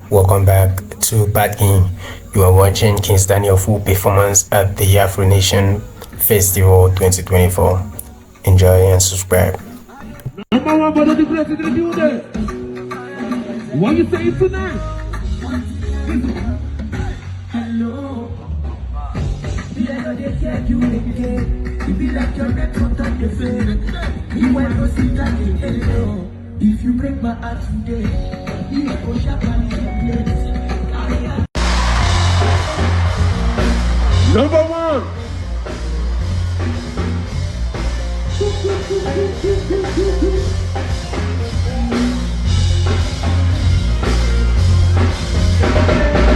Welcome back to Bad King. You are watching Kings Daniel full performance at the Afro Nation Festival 2024. Enjoy and subscribe. Number one for the place in the building. What you saying tonight? Hello. If you break my heart today, you go Japan. Number one.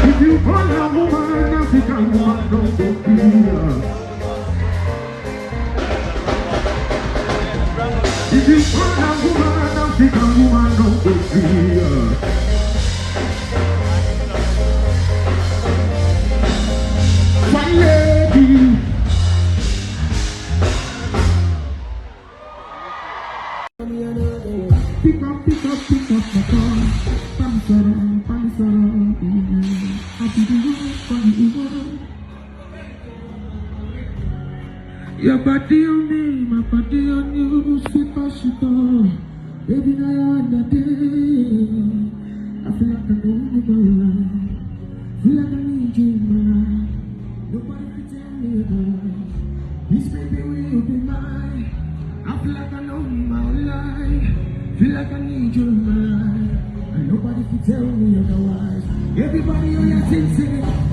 If you call a woman, African woman, don't go fear. If you call a woman, African woman, don't go fear. One lady. Pick up my phone. Pansara. Happy to work for you. Your body on me, my body on you. Sweet as you go. Baby, now you're on the day. I feel like I know my life. Feel like I need you in my life. Nobody can tell me about. This baby will be mine. I feel like I know my life. Feel like I need you in my life. And nobody can tell me otherwise. Everybody on your team singing.